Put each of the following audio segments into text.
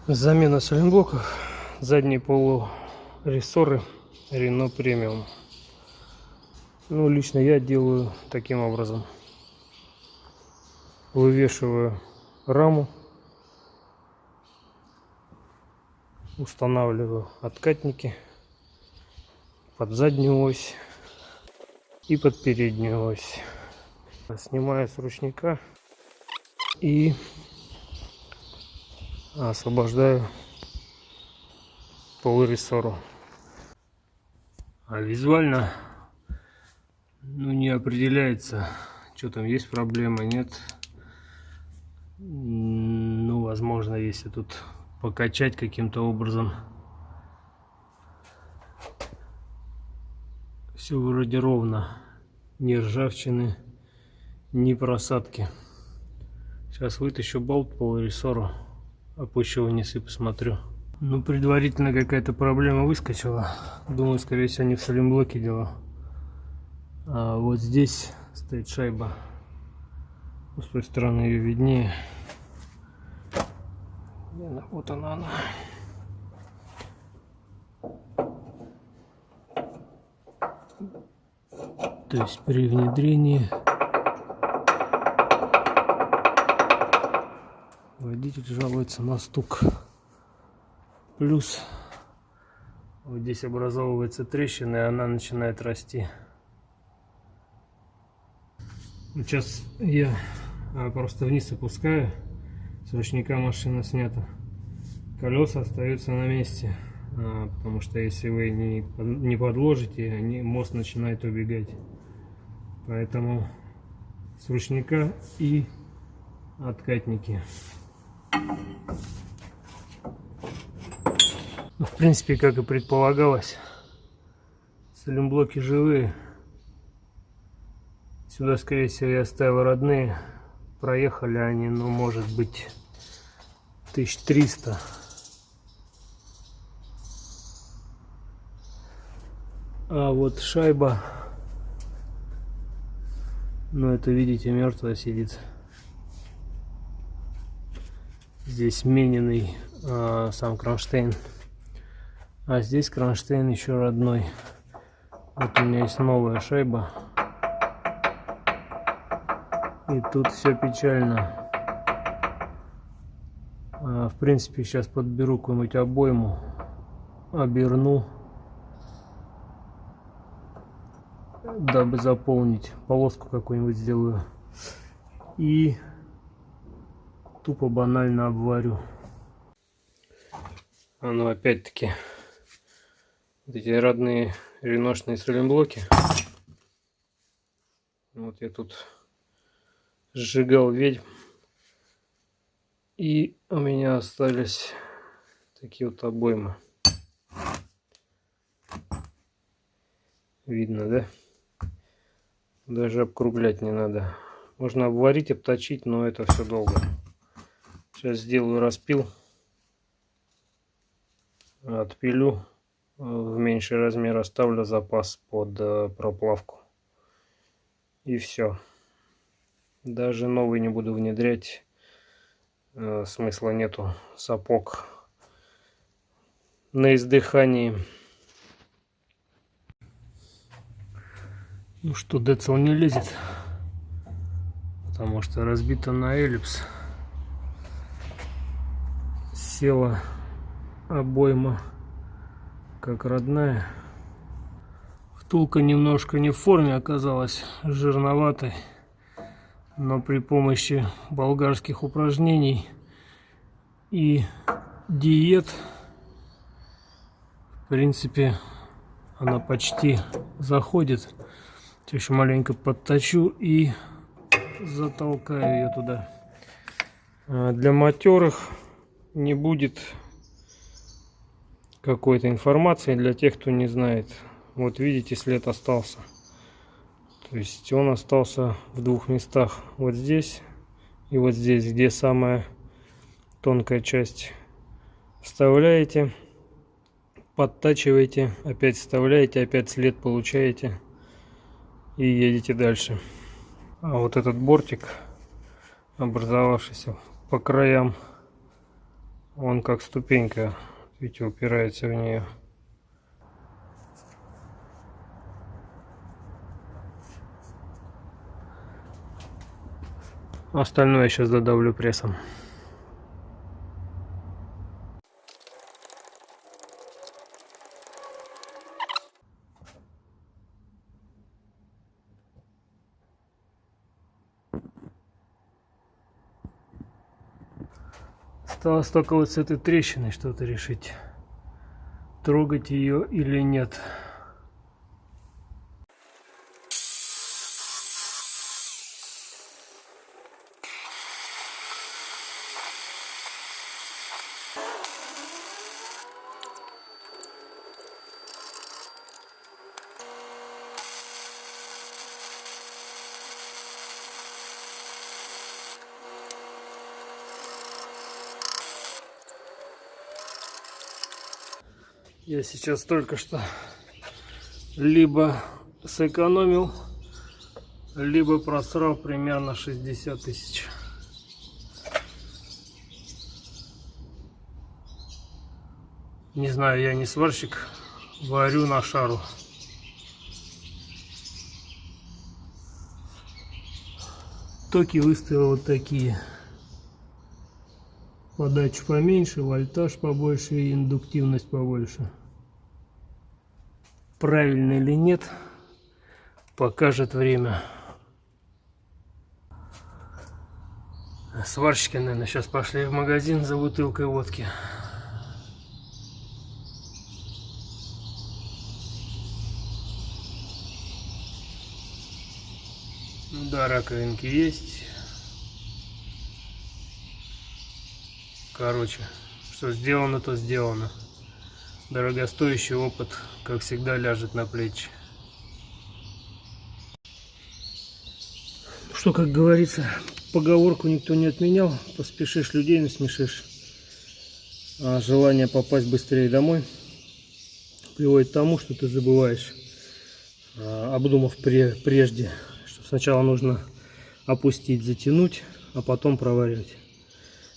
Замена сайлентблоков. Задние полурессоры Renault Premium. Ну, лично я делаю таким образом. Вывешиваю раму, устанавливаю откатники под заднюю ось и под переднюю ось. Снимаю с ручника и освобождаю полурессору. А визуально не определяется, что там есть проблема, нет. Возможно, если тут покачать каким-то образом. Все вроде ровно, ни ржавчины, ни просадки. Сейчас вытащу болт полурессору, опущу вниз и посмотрю. Предварительно какая-то проблема выскочила. Думаю, скорее всего, не в сайлентблоке дело. А вот здесь стоит шайба. С той стороны ее виднее. Вот она. То есть при внедрении водитель жалуется на стук. Плюс вот здесь образовывается трещина, и она начинает расти. Сейчас я просто вниз опускаю. С ручника машина снята. Колеса остаются на месте. Потому что если вы не подложите, мост начинает убегать. Поэтому с ручника и откатники. В принципе, как и предполагалось, сайлентблоки живые. Сюда, скорее всего, я оставил родные. Проехали они, может быть, 1300. А вот шайба, это, видите, мертвая сидит. Здесь смененный сам кронштейн. А здесь кронштейн еще родной. Вот у меня есть новая шайба. И тут все печально. В принципе, сейчас подберу какую-нибудь обойму, оберну, дабы заполнить, полоску какую-нибудь сделаю. И тупо банально обварю. Опять-таки, вот эти родные реношные сайлентблоки. Вот я тут сжигал ведьм. И у меня остались такие вот обоймы. Видно, да? Даже обкруглять не надо. Можно обварить, обточить, но это все долго. Сейчас сделаю распил. Отпилю в меньший размер, оставлю запас под проплавку. И все. Даже новый не буду внедрять. Смысла нету. Сапог на издыхании. Что, децл не лезет, потому что разбита на эллипс. Села обойма как родная. Втулка немножко не в форме оказалась, жирноватой. Но при помощи болгарских упражнений и диет, в принципе, она почти заходит. Еще маленько подточу и затолкаю ее туда. Для матерых не будет какой-то информации, для тех, кто не знает. Вот видите, след остался. То есть он остался в двух местах. Вот здесь и вот здесь, где самая тонкая часть. Вставляете, подтачиваете, опять вставляете, опять след получаете и едете дальше. А вот этот бортик, образовавшийся по краям Он как ступенька, видите, упирается в нее. Остальное я сейчас додавлю прессом. Осталось только вот с этой трещиной что-то решить, трогать ее или нет. Я сейчас только что либо сэкономил, либо просрал примерно 60 тысяч. Не знаю, я не сварщик, варю на шару. Токи выставил вот такие. Подачу поменьше, вольтаж побольше и индуктивность побольше. Правильно или нет, покажет время. Сварщики, наверное, сейчас пошли в магазин за бутылкой водки. Да, раковинки есть. Короче, что сделано, то сделано. Дорогостоящий опыт, как всегда, ляжет на плечи. Что, как говорится, поговорку никто не отменял. Поспешишь, людей насмешишь. А желание попасть быстрее домой приводит к тому, что ты забываешь, обдумав прежде, что сначала нужно опустить, затянуть, а потом проваривать.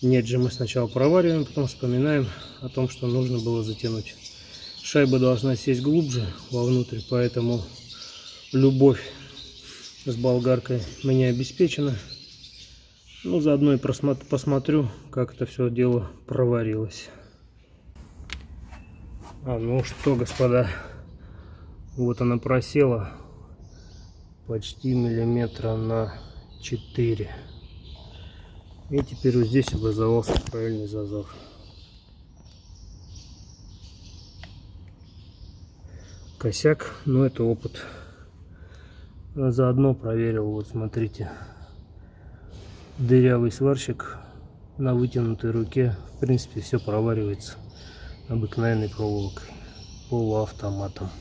Нет же, мы сначала провариваем, потом вспоминаем о том, что нужно было затянуть. Шайба должна сесть глубже вовнутрь, поэтому любовь с болгаркой мне обеспечена. Ну, заодно и посмотрю, как это все дело проварилось. Ну что, господа, вот она просела почти миллиметра на 4. И теперь вот здесь образовался правильный зазор. Косяк, но это опыт. Заодно проверил, вот смотрите, дырявый сварщик на вытянутой руке, в принципе, все проваривается обыкновенной проволокой, полуавтоматом.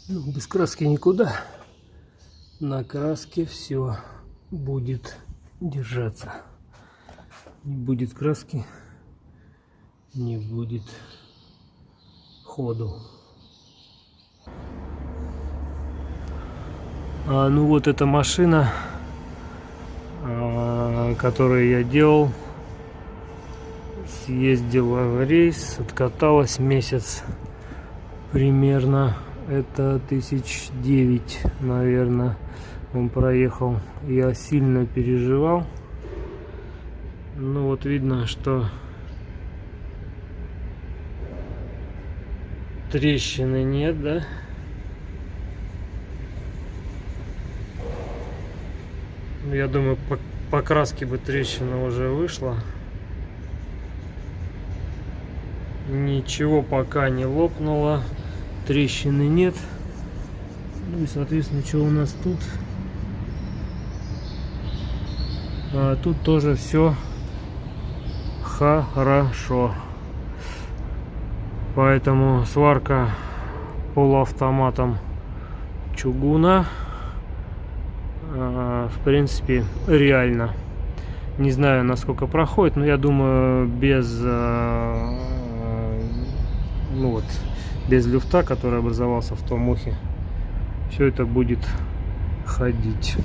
Ну, без краски никуда. На краске все будет держаться. Не будет краски, не будет ходу. Ну вот эта машина, которую я делал, съездила в рейс, откаталась месяц примерно. Это 1009, наверное, он проехал. Я сильно переживал. Ну вот видно, что трещины нет, да? Я думаю, по краске бы трещина уже вышла. Ничего пока не лопнуло. Трещины нет. Ну и соответственно, что у нас тут? Тут тоже все хорошо. Поэтому сварка полуавтоматом чугуна. В принципе, реально. Не знаю, насколько проходит, но я думаю, без без люфта, который образовался в том ухе, все это будет ходить.